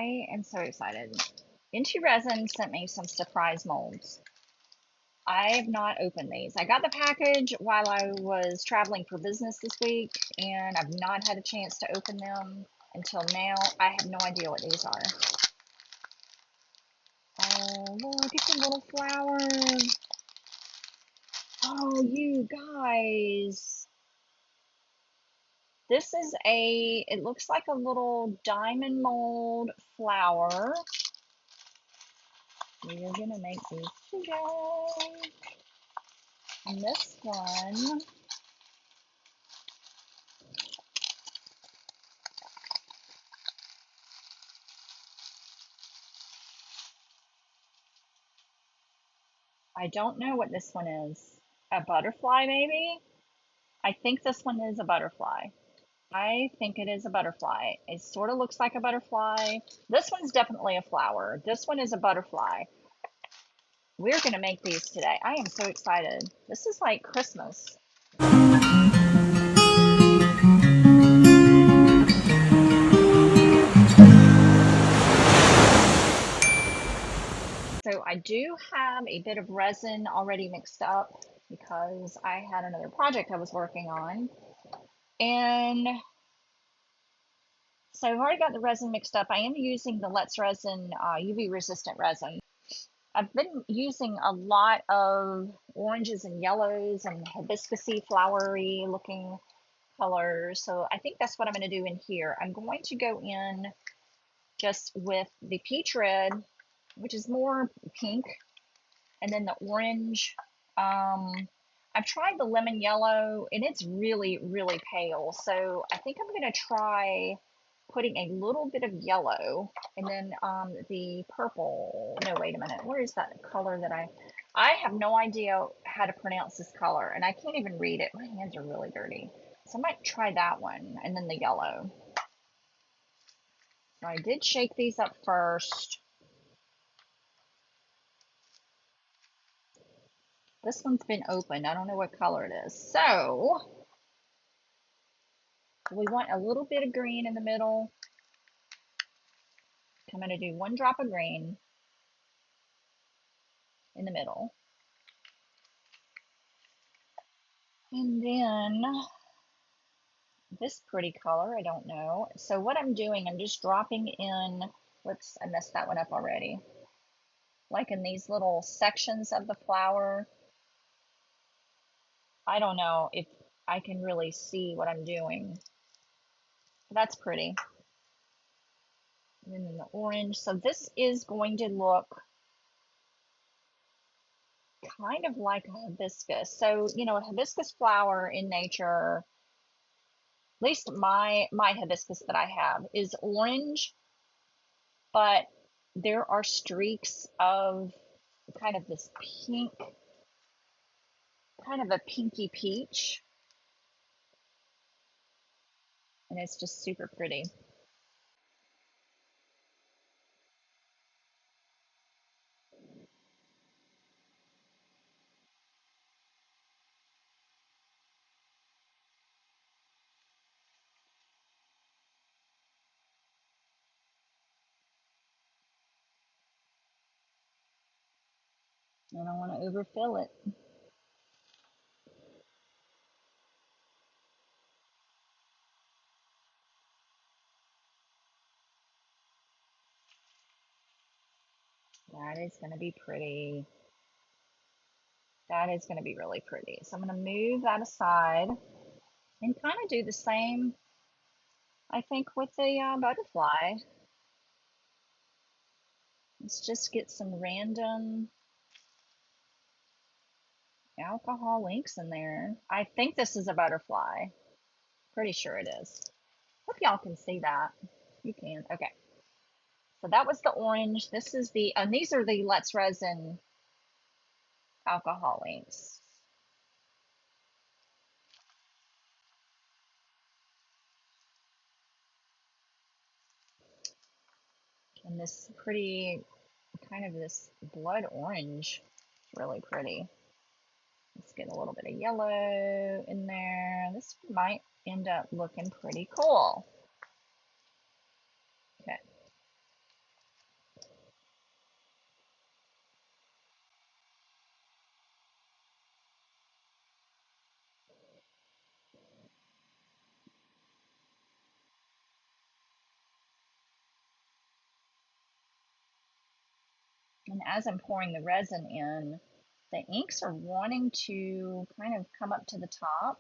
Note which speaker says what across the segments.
Speaker 1: I am so excited. Into Resin sent me some surprise molds. I have not opened these. I got the package while I was traveling for business this week, and I've not had a chance to open them until now. I have no idea what these are. Oh, look at the little flowers. Oh, you guys. This is it looks like a little diamond mold flower. We are gonna make these today. And this one, I don't know what this one is. A butterfly, maybe? I think this one is a butterfly. I think it is a butterfly. It sort of looks like a butterfly. This one's definitely a flower. This one is a butterfly. We're going to make these today. I am so excited. This is like Christmas. So I do have a bit of resin already mixed up because I had another project I was working on. And so I've already got the resin mixed up. I am using the Let's Resin UV resistant resin. I've been using a lot of oranges and yellows and hibiscusy, flowery looking colors. So I think that's what I'm going to do in here. I'm going to go in just with the peach red, which is more pink, and then the orange. I've tried the lemon yellow and it's really, really pale. So I think I'm going to try putting a little bit of yellow and then the purple. No, wait a minute. Where is that color that I have no idea how to pronounce this color and I can't even read it. My hands are really dirty. So I might try that one and then the yellow. So I did shake these up first. This one's been opened. I don't know what color it is. So we want a little bit of green in the middle. I'm going to do 1 drop of green in the middle. And then this pretty color, I don't know. So what I'm doing, I'm just dropping in, whoops, I messed that one up already. Like in these little sections of the flower. I don't know if I can really see what I'm doing. That's pretty. And then the orange. So this is going to look kind of like a hibiscus. So, you know, a hibiscus flower in nature, at least my hibiscus that I have is orange, but there are streaks of kind of this pink, kind of a pinky peach, and it's just super pretty. I don't want to overfill it. That is going to be pretty. That is going to be really pretty. So I'm going to move that aside and kind of do the same, I think, with the butterfly. Let's just get some random alcohol inks in there. I think this is a butterfly. Pretty sure it is. Hope y'all can see that. You can. Okay. So that was the orange. This is the, and these are the Let's Resin alcohol inks. And this pretty, kind of this blood orange. It's really pretty. Let's get a little bit of yellow in there. This might end up looking pretty cool. Okay. And as I'm pouring the resin in, the inks are wanting to kind of come up to the top,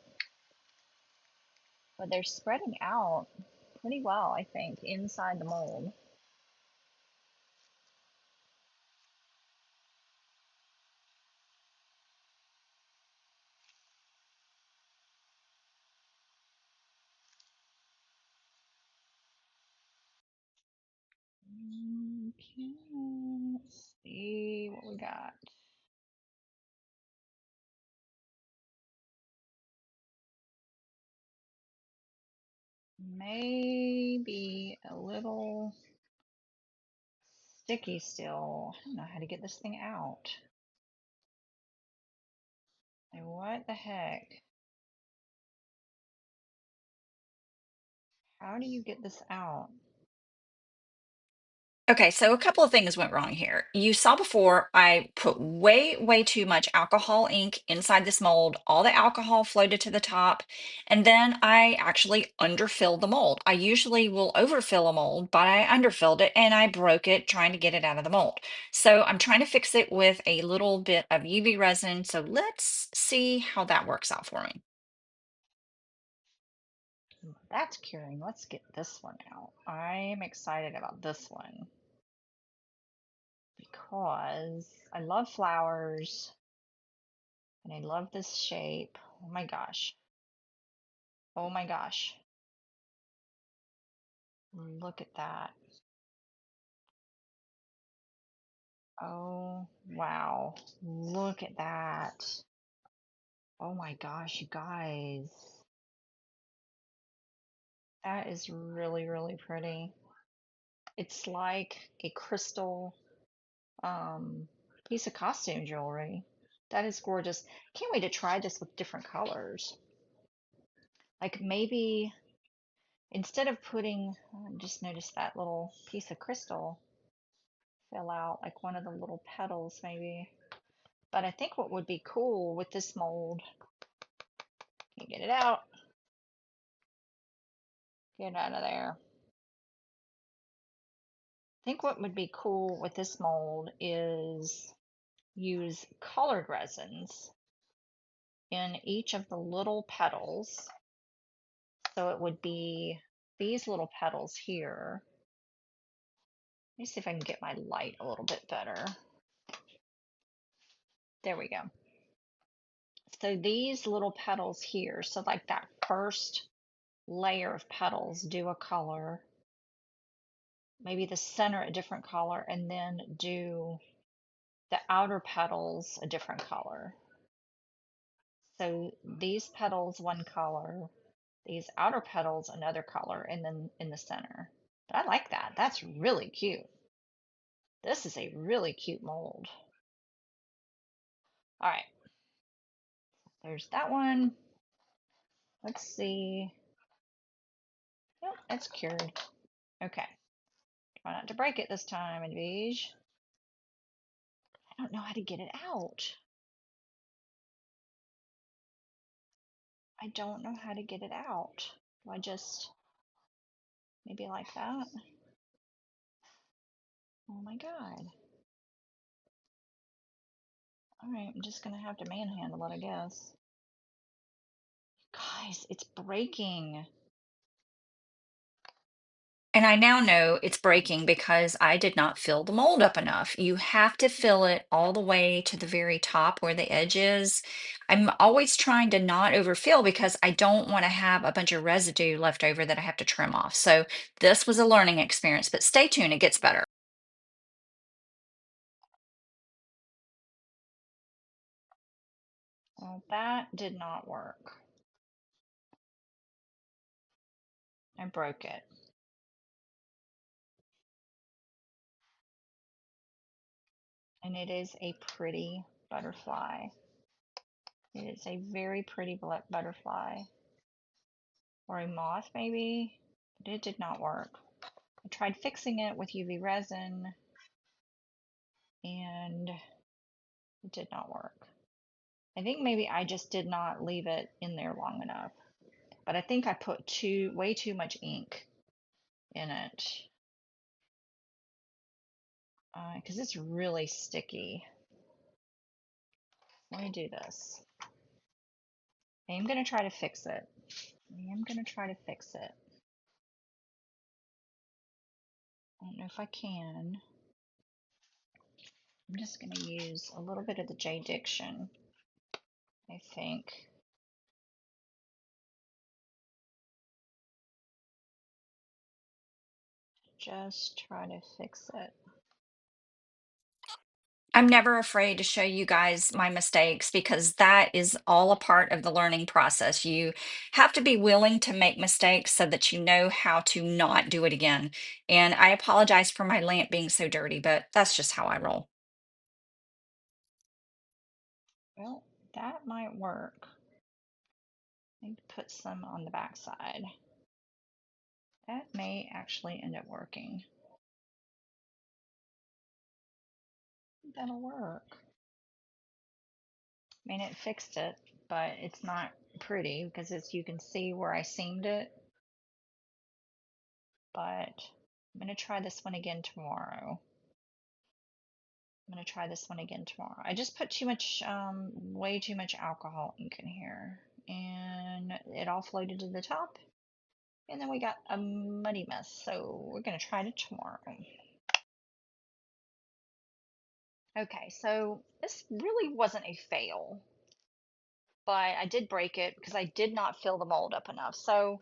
Speaker 1: but they're spreading out pretty well, I think, inside the mold. Okay, let's see what we got. Maybe a little sticky still. I don't know how to get this thing out. Like, what the heck? How do you get this out?
Speaker 2: Okay, so a couple of things went wrong here. You saw before I put way too much alcohol ink inside this mold. All the alcohol floated to the top, and then I actually underfilled the mold. I usually will overfill a mold, but I underfilled it and I broke it trying to get it out of the mold. So I'm trying to fix it with a little bit of UV resin. So let's see how that works out for me.
Speaker 1: That's curing. Let's get this one out. I'm excited about this one because I love flowers and I love this shape. Oh my gosh. Oh my gosh. Look at that. Oh, wow. Look at that. Oh my gosh, you guys. That is really pretty. It's like a crystal um piece of costume jewelry. That is gorgeous. Can't wait to try this with different colors. Like maybe instead of putting, just noticed that little piece of crystal fell out, like one of the little petals maybe. But I think what would be cool with this mold, you get it out, get it out of there. I think what would be cool with this mold is use colored resins in each of the little petals. So it would be these little petals here. Let me see if I can get my light a little bit better. There we go. So these little petals here, so like that first layer of petals, do a color, maybe the center a different color, and then do the outer petals a different color. So these petals one color, these outer petals another color, and then in the center. But I like that. That's really cute. This is a really cute mold. All right, there's that one. Let's see. Yep, it's cured. Okay. Try not to break it this time, Advige. I don't know how to get it out. I don't know how to get it out. Do I just maybe like that? Oh my god. Alright, I'm just gonna have to manhandle it, I guess. Guys, it's breaking.
Speaker 2: And I now know it's breaking because I did not fill the mold up enough. You have to fill it all the way to the very top where the edge is. I'm always trying to not overfill because I don't want to have a bunch of residue left over that I have to trim off. So this was a learning experience, but stay tuned, it gets better.
Speaker 1: Well, that did not work. I broke it. And it is a pretty butterfly. It is a very pretty butterfly. Or a moth, maybe. But it did not work. I tried fixing it with UV resin and it did not work. I think maybe I just did not leave it in there long enough. But I think I put way too much ink in it. because it's really sticky. Let me do this. I am going to try to fix it. I am going to try to fix it. I don't know if I can. I'm just going to use a little bit of the J Diction, I think. Just try to fix it.
Speaker 2: I'm never afraid to show you guys my mistakes because that is all a part of the learning process. You have to be willing to make mistakes so that you know how to not do it again. And I apologize for my lamp being so dirty, but that's just how I roll.
Speaker 1: Well, that might work. I need to put some on the back side. That may actually end up working. That'll work. I mean, it fixed it, but it's not pretty because you can see where I seamed it. But I'm going to try this one again tomorrow. I'm going to try this one again tomorrow. I just put too much, way too much alcohol ink in here. And it all floated to the top. And then we got a muddy mess. So we're going to try it tomorrow. Okay, so this really wasn't a fail, but I did break it because I did not fill the mold up enough. So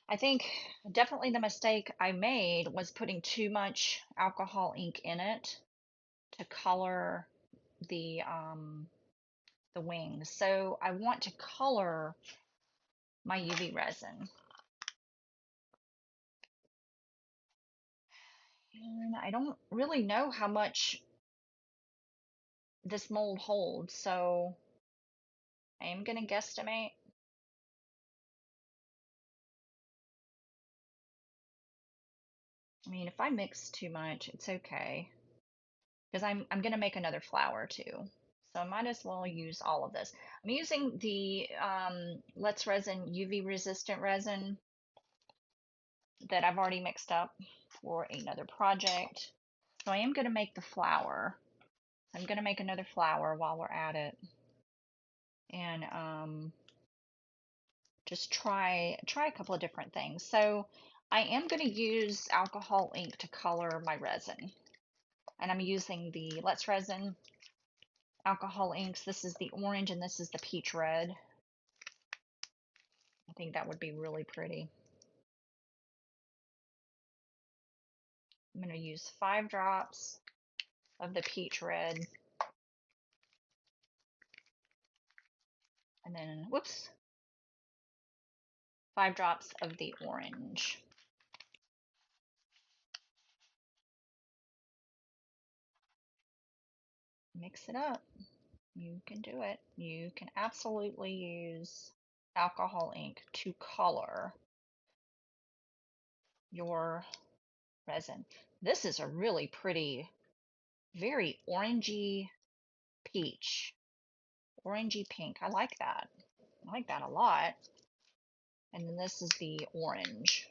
Speaker 1: I think definitely the mistake I made was putting too much alcohol ink in it to color the wings. So I want to color my UV resin. And I don't really know how much this mold holds, so I am going to guesstimate. I mean, if I mix too much, it's okay. Because I'm going to make another flower too. So I might as well use all of this. I'm using the Let's Resin UV resistant resin that I've already mixed up for another project. So I am going to make the flower. I'm going to make another flower while we're at it. And just try a couple of different things. So I am going to use alcohol ink to color my resin. And I'm using the Let's Resin alcohol inks. This is the orange and this is the peach red. I think that would be really pretty. I'm going to use 5 drops of the peach red. And then, whoops, 5 drops of the orange. Mix it up. You can do it. You can absolutely use alcohol ink to color your resin. This is a really pretty, very orangey peach, orangey pink. I like that. I like that a lot. And then this is the orange.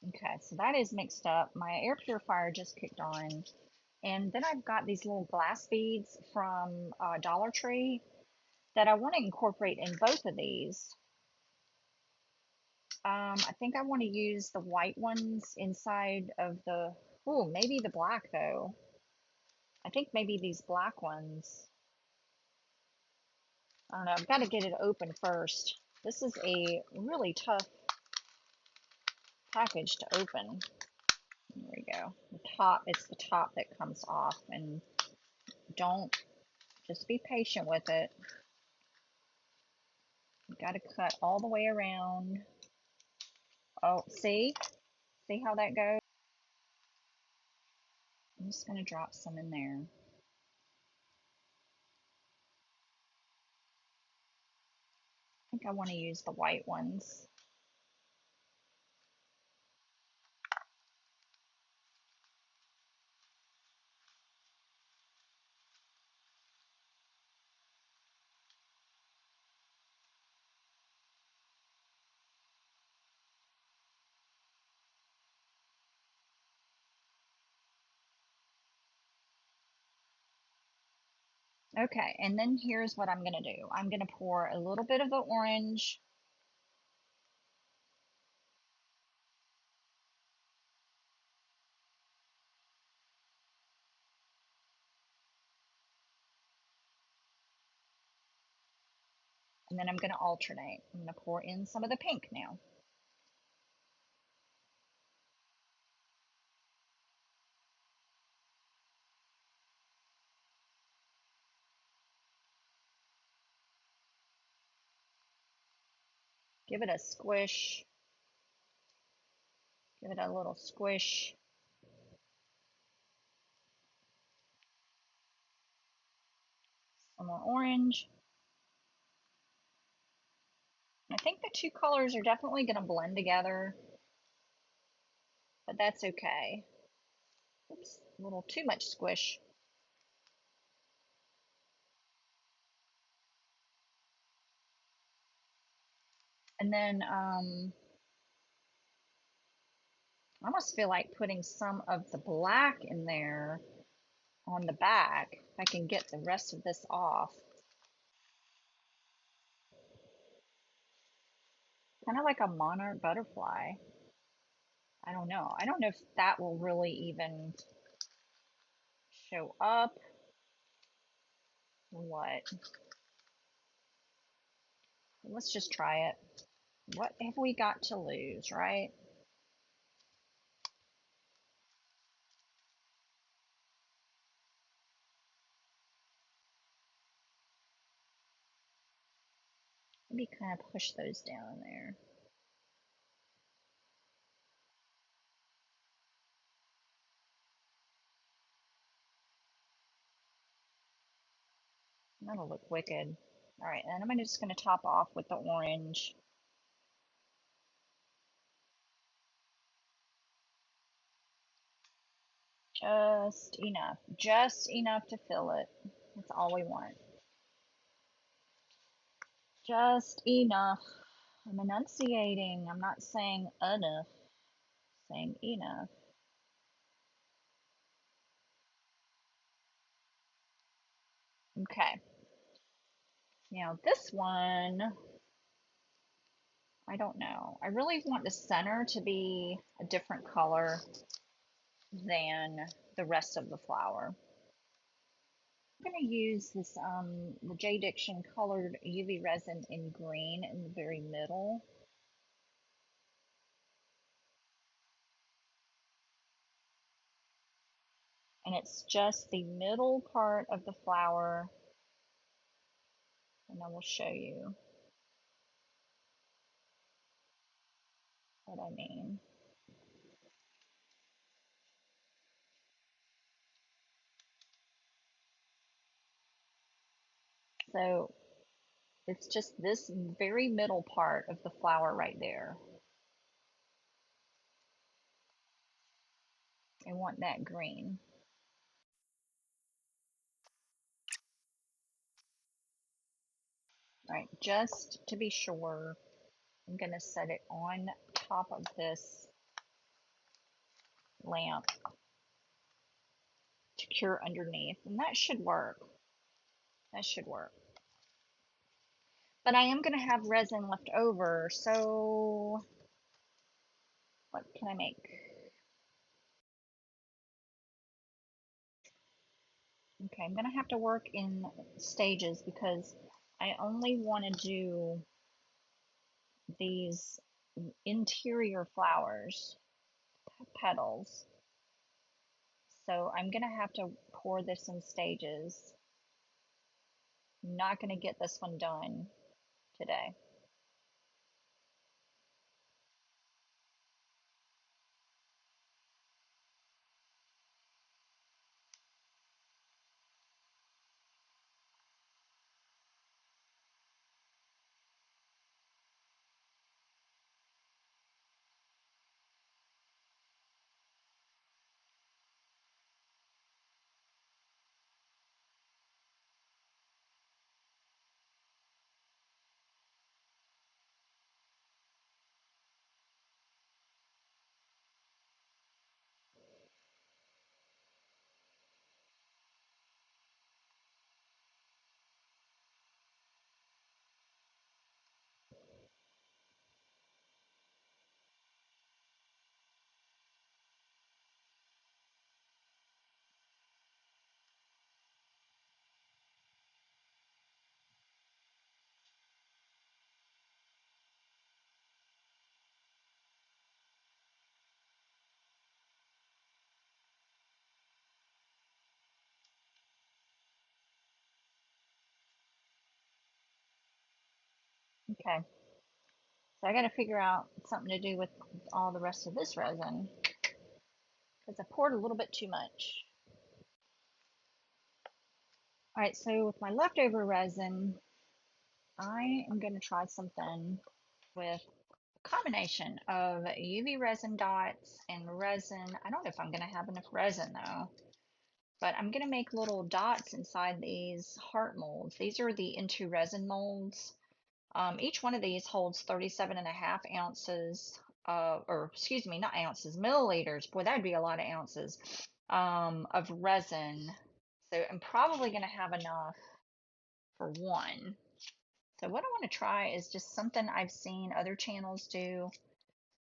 Speaker 1: Okay, so that is mixed up. My air purifier just kicked on. And then I've got these little glass beads from Dollar Tree that I want to incorporate in both of these. I think I want to use the white ones inside of the, oh, maybe the black though. I think maybe these black ones. I don't know, I've got to get it open first. This is a really tough package to open. There we go. The top, it's the top that comes off, and don't, just be patient with it. You got to cut all the way around. Oh, see? See how that goes? I'm just going to drop some in there. I think I want to use the white ones. Okay, and then here's what I'm gonna do. I'm gonna pour a little bit of the orange. And then I'm gonna alternate. I'm gonna pour in some of the pink now. Give it a squish. Give it a little squish. Some more orange. I think the two colors are definitely going to blend together, but that's okay. Oops, a little too much squish. And then I almost feel like putting some of the black in there on the back, if I can get the rest of this off. Kind of like a monarch butterfly. I don't know. I don't know if that will really even show up or what. Let's just try it. What have we got to lose, right? Maybe kind of push those down there. That'll look wicked. All right, and I'm just going to top off with the orange. Just enough to fill it. That's all we want. Just enough. I'm enunciating. I'm not saying enough. I'm saying enough. Okay. Now this one, I don't know. I really want the center to be a different color than the rest of the flower. I'm going to use this the J Diction colored UV resin in green in the very middle. And it's just the middle part of the flower, and I will show you what I mean. So it's just this very middle part of the flower right there. I want that green. All right, just to be sure, I'm going to set it on top of this lamp to cure underneath, and that should work. That should work. But I am going to have resin left over, so what can I make? Okay, I'm going to have to work in stages because I only want to do these interior flowers, petals. So I'm going to have to pour this in stages. I'm not going to get this one done today. Okay, so I got to figure out something to do with all the rest of this resin because I poured a little bit too much. All right, so with my leftover resin, I am going to try something with a combination of UV resin dots and resin. I don't know if I'm going to have enough resin though, but I'm going to make little dots inside these heart molds. These are the Into Resin molds. Each one of these holds 37.5 ounces, or excuse me, not ounces, milliliters. Boy, that'd be a lot of ounces of resin. So I'm probably going to have enough for one. So what I want to try is just something I've seen other channels do,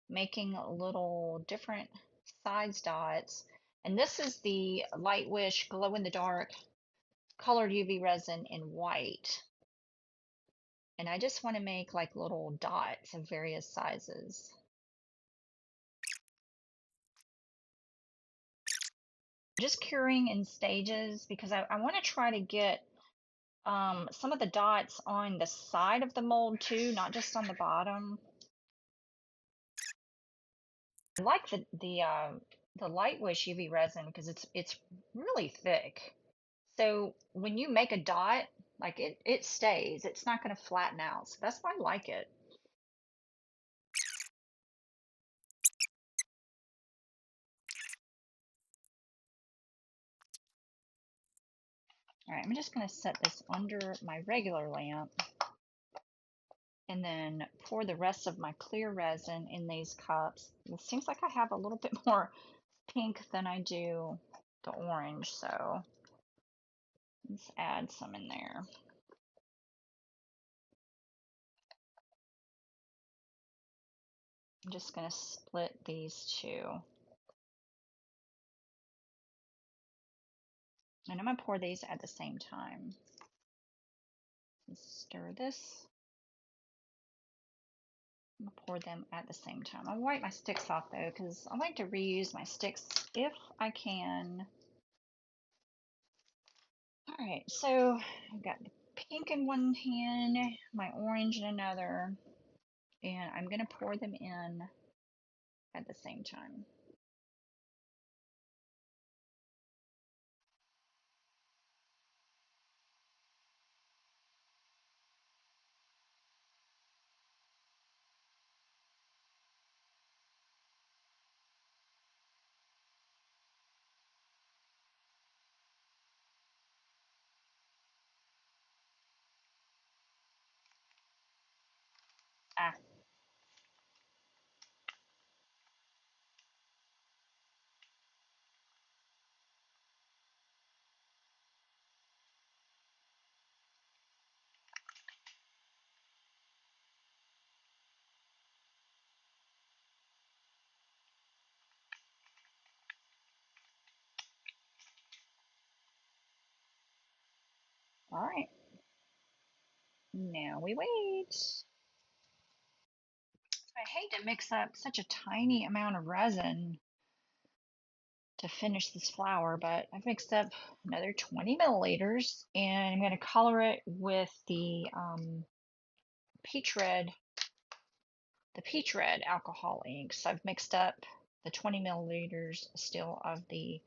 Speaker 1: making little different size dots. And this is the Light Wish glow in the dark colored UV resin in white. And I just want to make like little dots of various sizes. Just curing in stages because I want to try to get some of the dots on the side of the mold too, not just on the bottom. I like the Light Wish UV resin because it's really thick. So when you make a dot, like it stays. It's not going to flatten out. So that's why I like it. All right, I'm just going to set this under my regular lamp and then pour the rest of my clear resin in these cups. It seems like I have a little bit more pink than I do the orange, so let's add some in there. I'm just going to split these two. And I'm going to pour these at the same time. Stir this. I'm going to pour them at the same time. I'll wipe my sticks off though, because I like to reuse my sticks if I can. All right, so I've got the pink in one hand, my orange in another, and I'm going to pour them in at the same time. Ah, all right. Now we wait. I hate to mix up such a tiny amount of resin to finish this flower, but I've mixed up another 20 milliliters and I'm going to color it with peach red, the peach red alcohol inks. I've mixed up the 20 milliliters still of the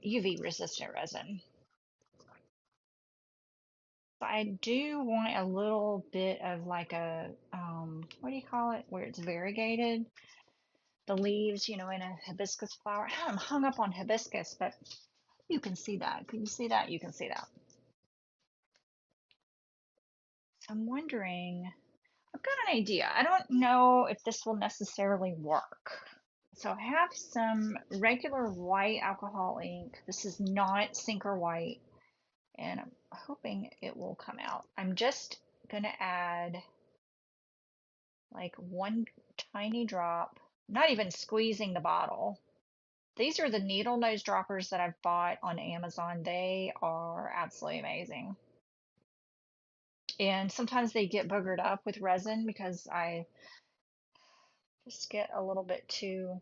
Speaker 1: UV resistant resin. I do want a little bit of like a, what do you call it, where it's variegated, the leaves, you know, in a hibiscus flower. I'm hung up on hibiscus, but you can see that. Can you see that? You can see that. So I'm wondering, I've got an idea. I don't know if this will necessarily work. So I have some regular white alcohol ink. This is not Sinker white, and I'm hoping it will come out. I'm just gonna add like one tiny drop, not even squeezing the bottle. These are the needle nose droppers that I've bought on Amazon. They are absolutely amazing. And sometimes they get boogered up with resin because I just get a little bit too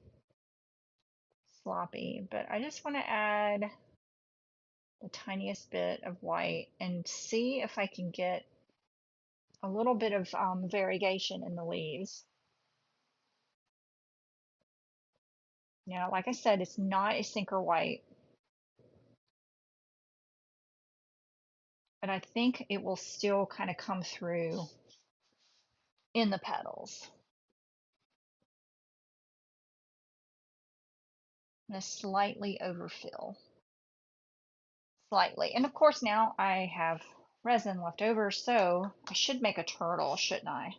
Speaker 1: sloppy. But I just want to add the tiniest bit of white and see if I can get a little bit of variegation in the leaves. You know, like I said, it's not a sinker white, but I think it will still kind of come through in the petals. And a slightly overfill, slightly. And of course now I have resin left over, so I should make a turtle, shouldn't I?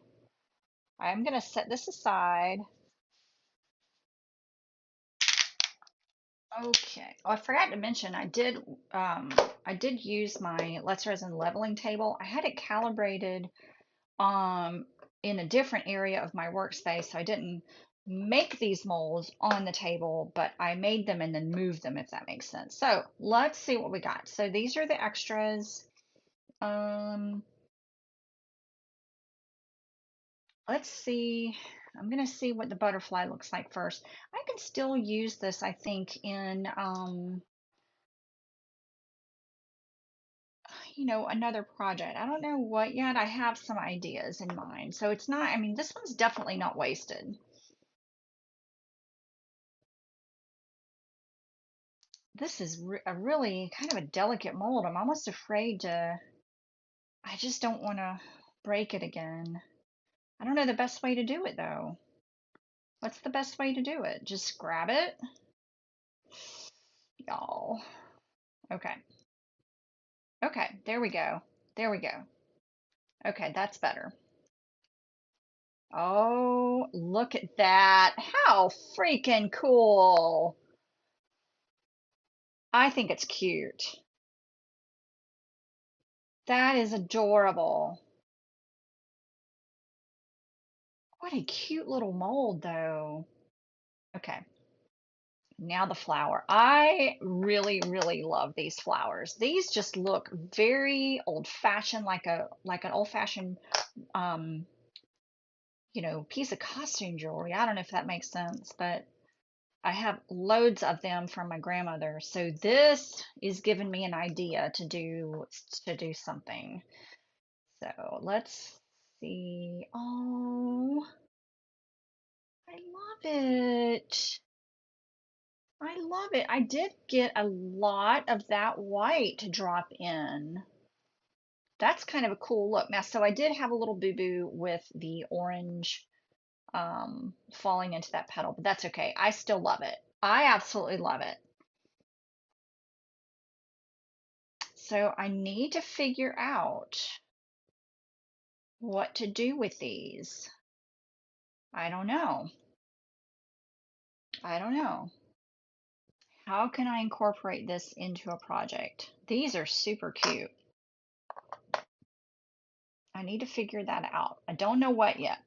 Speaker 1: I'm gonna set this aside. Okay. Oh, I forgot to mention I did use my Let's Resin leveling table. I had it calibrated in a different area of my workspace, so I didn't make these molds on the table, but I made them and then moved them, if that makes sense. So let's see what we got. So these are the extras. Let's see. I'm gonna see what the butterfly looks like first. I can still use this, I think, in you know, another project. I don't know what yet. I have some ideas in mind. So it's not, I mean, this one's definitely not wasted. This is a really kind of a delicate mold. I'm almost afraid to, I just don't want to break it again. I don't know the best way to do it though. What's the best way to do it? Just grab it? Y'all. Okay. Okay, there we go. There we go. Okay, that's better. Oh, look at that. How freaking cool. I think it's cute. That is adorable. What a cute little mold, though. Okay, now the flower. I really, really love these flowers. These just look very old-fashioned, like an old-fashioned, um, you know, piece of costume jewelry. I don't know if that makes sense, but I have loads of them from my grandmother. So this is giving me an idea to do something. So let's see. Oh, I love it. I love it. I did get a lot of that white to drop in. That's kind of a cool look. Now, so I did have a little boo-boo with the orange falling into that petal, but that's okay. I still love it. I absolutely love it. So I need to figure out what to do with these. I don't know. I don't know. How can I incorporate this into a project? These are super cute. I need to figure that out. I don't know what yet,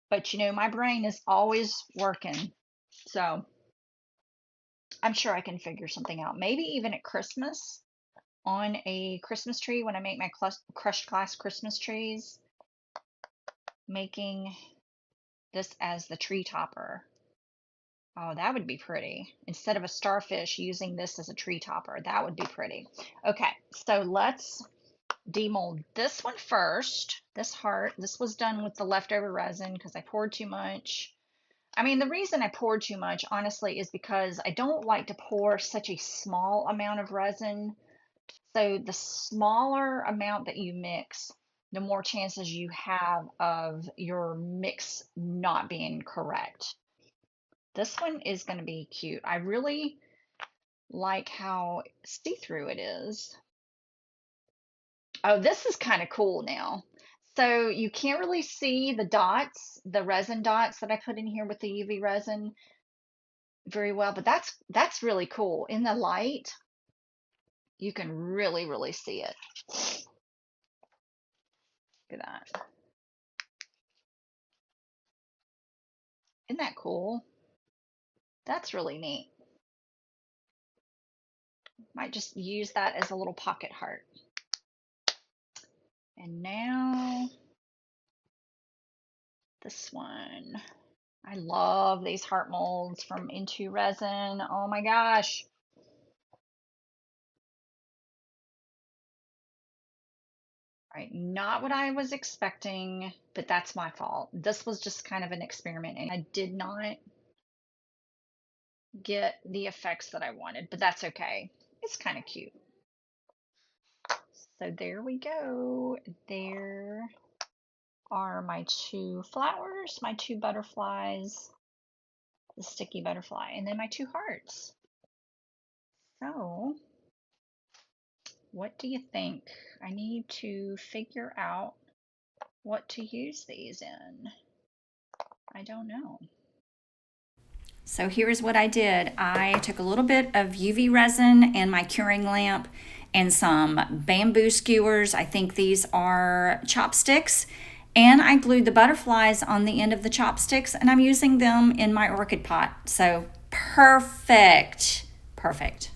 Speaker 1: but you know, my brain is always working. So I'm sure I can figure something out. Maybe even at Christmas on a Christmas tree when I make my crushed glass Christmas trees, making this as the tree topper. Oh, that would be pretty. Instead of a starfish, using this as a tree topper. That would be pretty. Okay, so let's demold this one first. This heart, this was done with the leftover resin because I poured too much. I mean, the reason I poured too much, honestly, is because I don't like to pour such a small amount of resin. So the smaller amount that you mix, the more chances you have of your mix not being correct. This one is going to be cute. I really like how see-through it is. Oh, this is kind of cool now. So you can't really see the dots, the resin dots that I put in here with the UV resin very well, but that's really cool. In the light, you can really, really see it. Look at that. Isn't that cool? That's really neat. Might just use that as a little pocket heart. And now this one. I love these heart molds from Into Resin. Oh my gosh. Right, not what I was expecting, but that's my fault. This was just kind of an experiment, and I did not get the effects that I wanted, but that's okay. It's kind of cute. So there we go. There are my two flowers, my two butterflies, the sticky butterfly, and then my two hearts. So, what do you think? I need to figure out what to use these in. I don't know.
Speaker 2: So here's what I did. I took a little bit of UV resin and my curing lamp and some bamboo skewers. I think these are chopsticks. And I glued the butterflies on the end of the chopsticks, and I'm using them in my orchid pot. So perfect. Perfect.